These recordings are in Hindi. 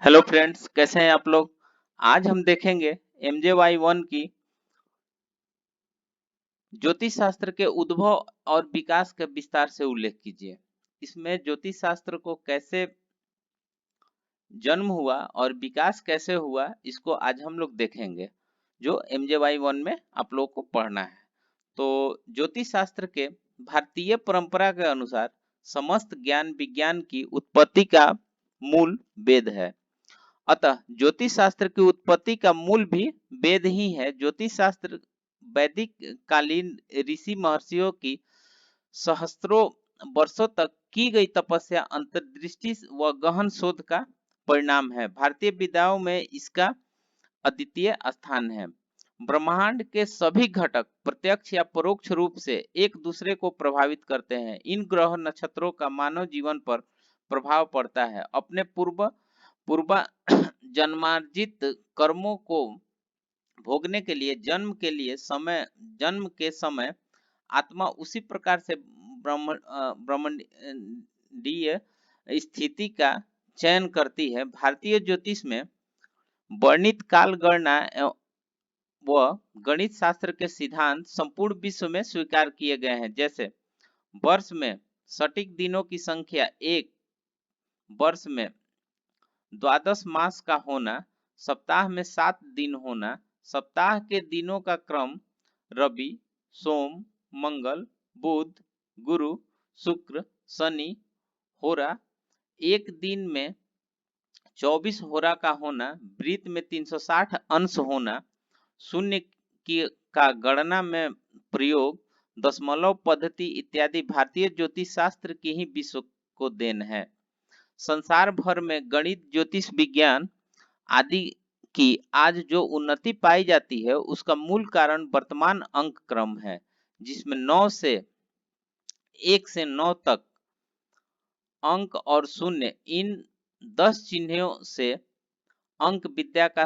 हेलो फ्रेंड्स, कैसे हैं आप लोग। आज हम देखेंगे MJY1 की ज्योतिष शास्त्र के उद्भव और विकास का विस्तार से उल्लेख कीजिए। इसमें ज्योतिष शास्त्र को कैसे जन्म हुआ और विकास कैसे हुआ, इसको आज हम लोग देखेंगे, जो MJY1 में आप लोग को पढ़ना है। तो ज्योतिष शास्त्र के भारतीय परंपरा के अनुसार समस्त ज्ञान विज्ञान की उत्पत्ति का मूल वेद है। अतः ज्योतिष शास्त्र की उत्पत्ति का मूल भी वेद ही है। ज्योतिष शास्त्र वैदिक कालीन ऋषि महर्षियों की सहस्त्रों वर्षों तक की गई तपस्या, अंतर्दृष्टि व गहन शोध का परिणाम है। भारतीय विद्याओं में इसका अद्वितीय स्थान है। ब्रह्मांड के सभी घटक प्रत्यक्ष या परोक्ष रूप से एक दूसरे को प्रभावित करते हैं। इन ग्रह नक्षत्रों का मानव जीवन पर प्रभाव पड़ता है। अपने पूर्व जन्मार्जित कर्मों को भोगने के लिए जन्म के समय आत्मा उसी प्रकार से ब्रह्मांडीय स्थिति का चयन करती है। भारतीय ज्योतिष में वर्णित काल गणना व गणित शास्त्र के सिद्धांत संपूर्ण विश्व में स्वीकार किए गए हैं। जैसे वर्ष में सटीक दिनों की संख्या, एक वर्ष में 12 मास का होना, सप्ताह में 7 दिन होना, सप्ताह के दिनों का क्रम रवि, सोम, मंगल, बुध, गुरु, शुक्र, शनि, होरा, एक दिन में 24 होरा का होना, वृत्त में 360 अंश होना, शून्य की का गणना में प्रयोग, दशमलव पद्धति इत्यादि भारतीय ज्योतिष शास्त्र की ही विश्व को देन है। संसार भर में गणित, ज्योतिष विज्ञान आदि की आज जो उन्नति पाई जाती है, उसका मूल कारण वर्तमान अंक क्रम है, जिसमें 1 से 9 तक अंक और शून्य, इन 10 चिन्हों से अंक विद्या का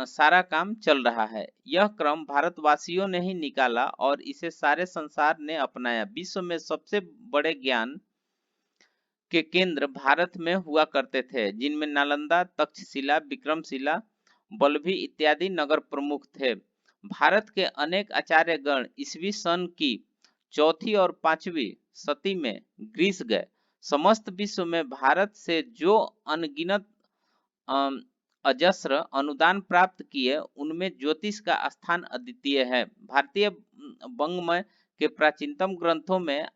सारा काम चल रहा है। यह क्रम भारतवासियों ने ही निकाला और इसे सारे संसार ने अपनाया। विश्व में सबसे बड़े ज्ञान के केंद्र भारत में हुआ करते थे, जिनमें नालंदा, तक्षशिला, विक्रमशिला, बल्लभी इत्यादि नगर प्रमुख थे। भारत के अनेक आचार्यगण ईसवी सन की 4वीं और 5वीं सदी में ग्रीस गए। समस्त विश्व में भारत से जो अनगिनत अजस्र अनुदान प्राप्त किए, उनमें ज्योतिष का स्थान अद्वितीय है। भारतीय वंगमय के प्राचीनतम ग्रंथों में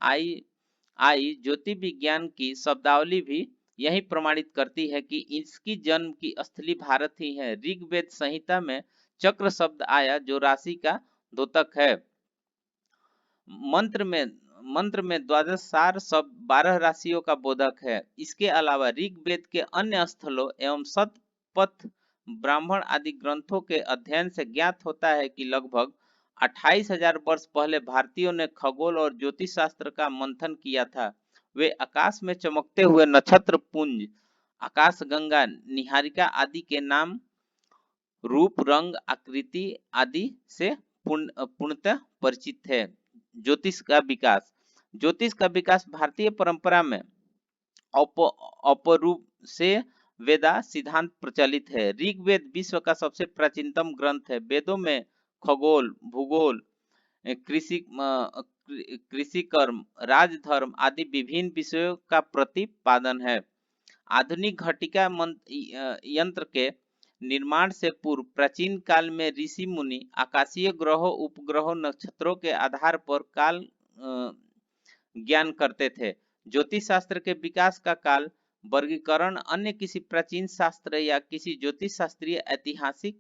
आई ज्योति विज्ञान की शब्दावली भी यही प्रमाणित करती है कि इसकी जन्म की स्थली भारत ही है। ऋग्वेद संहिता में चक्र शब्द आया, जो राशि का द्योतक है। मंत्र में 12 सार शब्द 12 राशियों का बोधक है। इसके अलावा ऋग्वेद के अन्य स्थलों एवं शतपथ ब्राह्मण आदि ग्रंथों के अध्ययन से ज्ञात होता है कि लगभग 28,000 वर्ष पहले भारतीयों ने खगोल और ज्योतिष शास्त्र का मंथन किया था। वे आकाश में चमकते हुए नक्षत्र पुंज, आकाश गंगा, निहारिका आदि के नाम, रूप, रंग, आकृति आदि से पूर्णतः परिचित थे। ज्योतिष का विकास भारतीय परंपरा में अपरूप से वेदा सिद्धांत प्रचलित है। ऋग्वेद विश्व का सबसे प्राचीनतम ग्रंथ है। वेदों में खगोल, भूगोल, कृषि कर्म, राजधर्म आदि विभिन्न विषयों का प्रतिपादन है। आधुनिक घटिका यंत्र के निर्माण से पूर्व प्राचीन काल में ऋषि मुनि आकाशीय ग्रहों, उपग्रहों, नक्षत्रों के आधार पर काल ज्ञान करते थे। ज्योतिष शास्त्र के विकास का काल वर्गीकरण अन्य किसी प्राचीन शास्त्र या किसी ज्योतिष शास्त्रीय ऐतिहासिक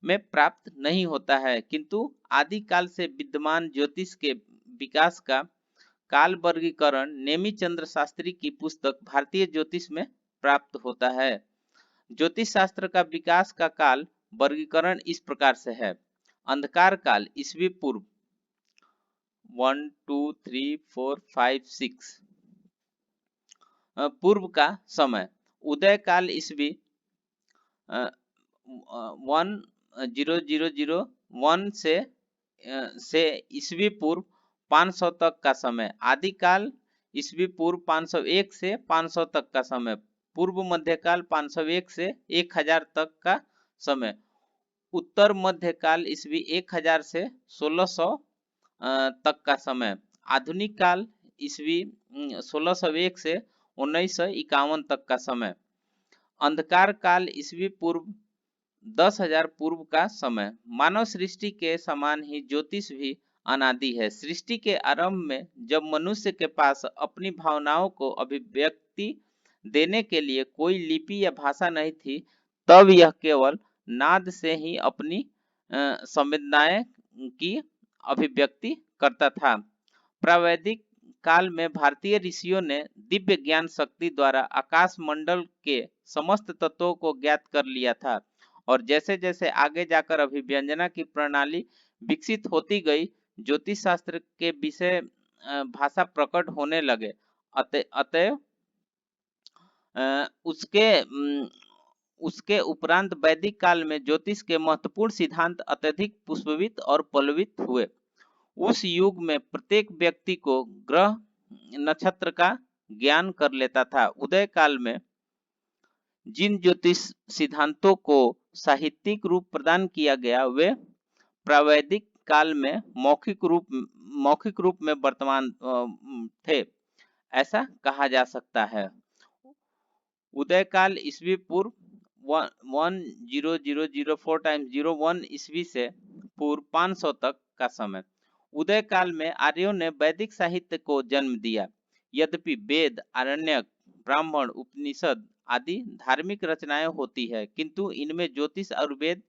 में प्राप्त नहीं होता है, किंतु आदि काल से विद्यमान ज्योतिष के विकास का काल वर्गीकरण नेमिचंद्र शास्त्री की पुस्तक भारतीय ज्योतिष में प्राप्त होता है। ज्योतिष शास्त्र का विकास का काल वर्गीकरण इस प्रकार से है। अंधकार काल ईस्वी पूर्व 1 2 3 4 5 6 पूर्व का समय। उदय काल ईस्वी 1001 से ईस्वी पूर्व 500 तक का समय। आदि काल ईस्वी पूर्व 501 से 500 तक का समय। पूर्व मध्यकाल 501 से 1000 तक का समय। उत्तर मध्यकाल ईस्वी 1000 से 1600 तक का समय। आधुनिक काल ईस्वी 1601 से 1951 तक का समय। अंधकार काल ईस्वी पूर्व 10,000 पूर्व का समय। मानव सृष्टि के समान ही ज्योतिष भी अनादि है। सृष्टि के आरंभ में जब मनुष्य के पास अपनी भावनाओं को अभिव्यक्ति देने के लिए कोई लिपि या भाषा नहीं थी, तब यह केवल नाद से ही अपनी संवेदनाएं की अभिव्यक्ति करता था। प्रावैदिक काल में भारतीय ऋषियों ने दिव्य ज्ञान शक्ति द्वारा आकाश मंडल के समस्त तत्वों को ज्ञात कर लिया था, और जैसे जैसे आगे जाकर अभिव्यंजना की प्रणाली विकसित होती गई, ज्योतिष शास्त्र के विषय भाषा प्रकट होने लगे। अतएव उसके उपरांत वैदिक काल में ज्योतिष के महत्वपूर्ण सिद्धांत अत्यधिक पुष्पित और पल्लवित हुए। उस युग में प्रत्येक व्यक्ति को ग्रह नक्षत्र का ज्ञान कर लेता था। उदय काल में जिन ज्योतिष सिद्धांतों को साहित्यिक रूप प्रदान किया गया, वे प्रावैदिक काल में मौखिक रूप में वर्तमान थे, ऐसा कहा जा सकता है। उदय काल ईस्वी पूर्व 10,004 टाइम्स 01 ईस्वी से पूर्व 500 तक का समय। उदय काल में आर्यों ने वैदिक साहित्य को जन्म दिया। यद्यपि वेद, आरण्यक, ब्राह्मण, उपनिषद आदि धार्मिक रचनाएं होती है, किंतु इनमें ज्योतिष और वेद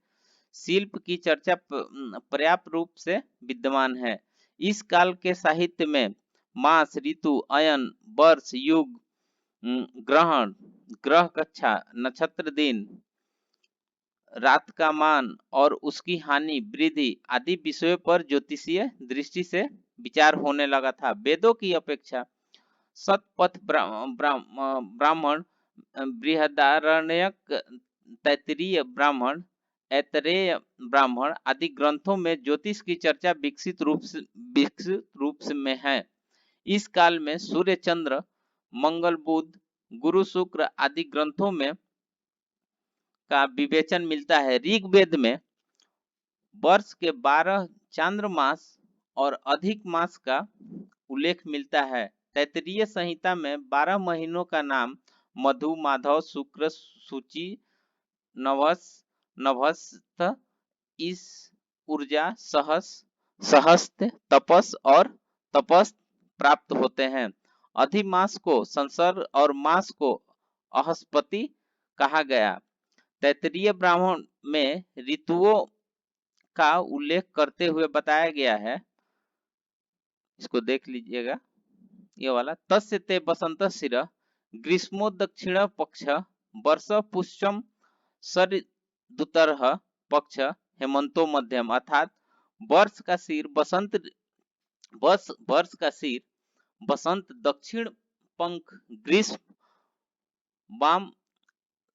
शिल्प की चर्चा पर्याप्त रूप से विद्यमान है। इस काल के साहित्य में मास, ऋतु, अयन, वर्ष, युग, ग्रहण, ग्रह कक्षा, नक्षत्र दिन, रात का मान और उसकी हानि, वृद्धि आदि विषयों पर ज्योतिषीय दृष्टि से विचार होने लगा था। वेदों की अपेक्षा शतपथ ब्राह्मण, बृहदारण्यक, तैत्तिरीय ब्राह्मण, ऐतरेय ब्राह्मण आदि ग्रंथों में ज्योतिष की चर्चा विकसित रूप में है। इस काल में सूर्य, चंद्र, मंगल, बुध, गुरु, शुक्र आदि ग्रंथों में का विवेचन मिलता है। ऋग्वेद में वर्ष के 12 चांद्रमास और अधिक मास का उल्लेख मिलता है। तैत्तिरीय संहिता में 12 महीनों का नाम मधु, माधव, शुक्र, सूचि, नभस्थ, इस, ऊर्जा, सहस्त्र, तपस और तपस्थ प्राप्त होते हैं। अधिमास को संसर्ग और मास को अहस्पति कहा गया। तैत्तिरीय ब्राह्मण में ऋतुओं का उल्लेख करते हुए बताया गया है, इसको देख लीजिएगा, ये वाला, तस्य ते बसंतशिर ग्रीष्मो दक्षिण पक्ष वर्ष पुष्यम शरदुत्तरः पक्ष हेमंतो मध्यम, अर्थात वर्ष का सिर बसंत, दक्षिण पंख ग्रीष्म, वाम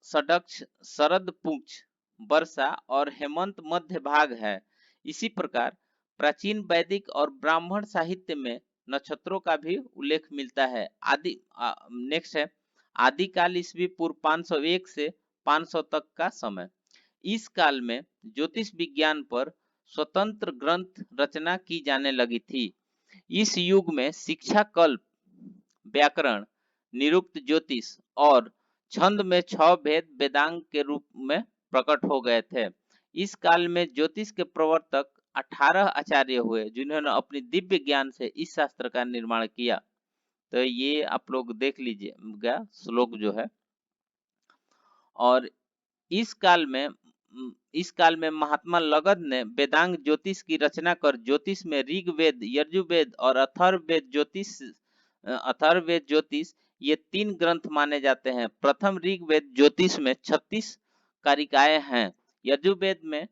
षडक्ष शरद पुंछ वर्षा और हेमंत मध्य भाग है। इसी प्रकार प्राचीन वैदिक और ब्राह्मण साहित्य में नक्षत्रों का भी उल्लेख मिलता है। नेक्स्ट है आदिकाल ईस्वी पूर्व 501 से 500 तक का समय। इस काल में ज्योतिष विज्ञान पर स्वतंत्र ग्रंथ रचना की जाने लगी थी। इस युग में शिक्षा कल्प, व्याकरण, निरुक्त ज्योतिष और छंद में 6 भेद वेदांग के रूप में प्रकट हो गए थे। इस काल में ज्योतिष के प्रवर्तक 18 आचार्य हुए, जिन्होंने अपनी दिव्य ज्ञान से इस शास्त्र का निर्माण किया। तो ये आप लोग देख लीजिएगा श्लोक जो है। और इस काल में महात्मा लगध ने वेदांग ज्योतिष की रचना कर ज्योतिष में ऋग्वेद, यजुर्वेद और अथर्ववेद ज्योतिष ये 3 ग्रंथ माने जाते हैं। प्रथम ऋग्वेद ज्योतिष में 36 कारिकाएं हैं। यजुर्वेद में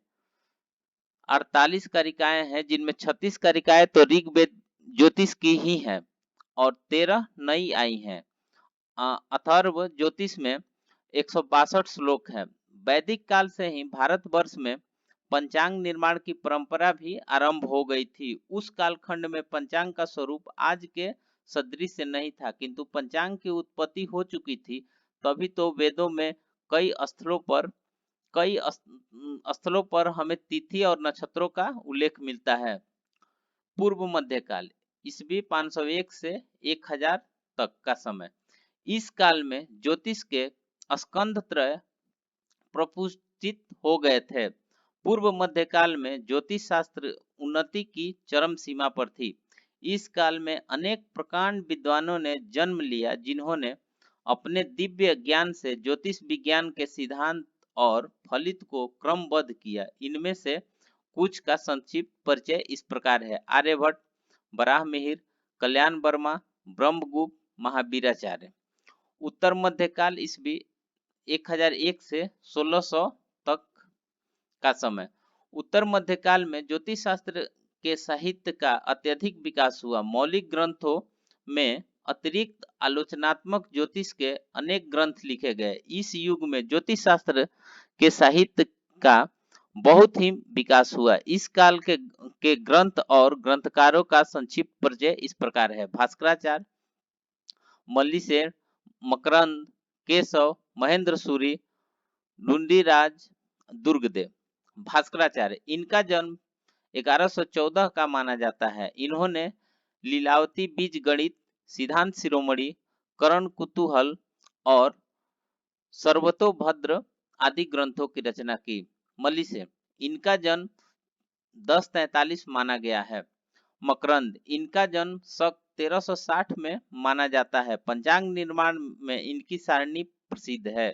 48 कारिकाएं हैं, जिनमें 36 कारिकाएं तो ऋग्वेद ज्योतिष की ही हैं और 13 नई आई हैं। अथर्व ज्योतिष में 162 श्लोक है। वैदिक काल से ही भारतवर्ष में पंचांग निर्माण की परंपरा भी आरंभ हो गई थी। उस कालखंड में पंचांग का स्वरूप आज के सदृश नहीं था, किंतु पंचांग की उत्पत्ति हो चुकी थी। तभी तो वेदों में कई स्थलों पर हमें तिथि और नक्षत्रों का उल्लेख मिलता है। पूर्व मध्यकाल ईस्वी 501 से 1000 तक का समय। इस काल में ज्योतिष के स्कंध त्रय प्रपुष्टित हो गए थे। पूर्व मध्यकाल में ज्योतिष शास्त्र उन्नति की चरम सीमा पर थी। इस काल में अनेक प्रकांड विद्वानों ने जन्म लिया, जिन्होंने अपने दिव्य ज्ञान से ज्योतिष विज्ञान के सिद्धांत और फलित को क्रमबद्ध किया। इनमें से कुछ का संक्षिप्त परिचय इस प्रकार है। आर्यभट्ट, वराहमिहिर, कल्याण वर्मा, ब्रह्मगुप्त, महावीराचार्य। उत्तर मध्यकाल ईस्वी 1001 से 1600 तक का समय। उत्तर मध्यकाल में ज्योतिष शास्त्र के साहित्य का अत्यधिक विकास हुआ। मौलिक ग्रंथों में अतिरिक्त आलोचनात्मक ज्योतिष के अनेक ग्रंथ लिखे गए। इस युग में ज्योतिष शास्त्र के साहित्य का बहुत ही विकास हुआ। इस काल के ग्रंथ और ग्रंथकारों का संक्षिप्त परिचय इस प्रकार है। भास्कराचार्य, मल्लिशेर, मकरंद, केशव, महेंद्र सूरी, ढूंढीराज, दुर्गदेव। भास्कराचार्य, इनका जन्म 1114 का माना जाता है। इन्होंने लीलावती बीज गणित, सिद्धांत शिरोमणि, करण कुतूहल और सर्वतोभद्र आदि ग्रंथों की रचना की। मल्लिशेर, इनका जन्म 1043 माना गया है। मकरंद, इनका जन्म शक 1360 में माना जाता है। पंचांग निर्माण में इनकी सारणी प्रसिद्ध है।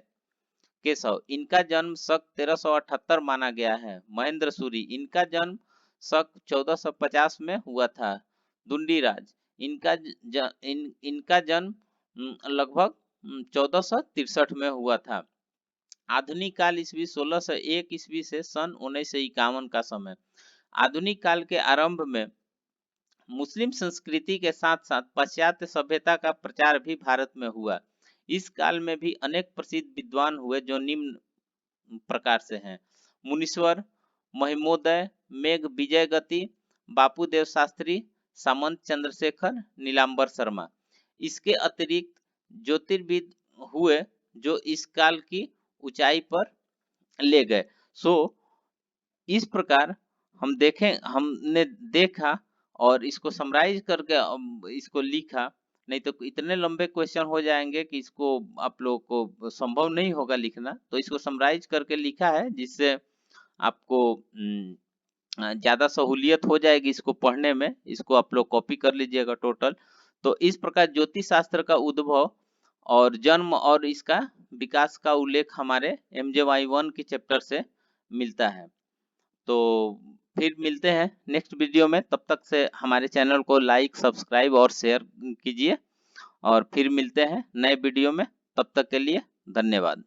केशव, इनका जन्म शक 1378 माना गया है। महेंद्र सूरी, इनका जन्म शक 1450 में हुआ था। ढूंढीराज, इनका जन्म लगभग 1463 में हुआ था। आधुनिक काल ईस्वी 1601 ईस्वी से सन 1951 का समय। आधुनिक काल के आरंभ में मुस्लिम संस्कृति के साथ साथ पाश्चात्य सभ्यता का प्रचार भी भारत में हुआ। इस काल में भी अनेक प्रसिद्ध विद्वान हुए, जो निम्न प्रकार से हैं। मुनीश्वर, महिमोदय, मेघ विजयगति, बापूदेव शास्त्री, सामंत चंद्रशेखर, नीलांबर शर्मा। इसके अतिरिक्त ज्योतिर्विद हुए जो इस काल की ऊंचाई पर ले गए। इस प्रकार हमने देखा और इसको समराइज करके इसको लिखा। नहीं तो इतने लंबे क्वेश्चन हो जाएंगे कि इसको आप लोगों को संभव नहीं होगा लिखना। तो इसको समराइज करके लिखा है, जिससे आपको ज्यादा सहूलियत हो जाएगी इसको पढ़ने में। इसको आप लोग कॉपी कर लीजिएगा टोटल। तो इस प्रकार ज्योतिष शास्त्र का उद्भव और जन्म और इसका विकास का उल्लेख हमारे MJY1 के चैप्टर से मिलता है। तो फिर मिलते हैं नेक्स्ट वीडियो में। तब तक से हमारे चैनल को लाइक, सब्सक्राइब और शेयर कीजिए, और फिर मिलते हैं नए वीडियो में। तब तक के लिए धन्यवाद।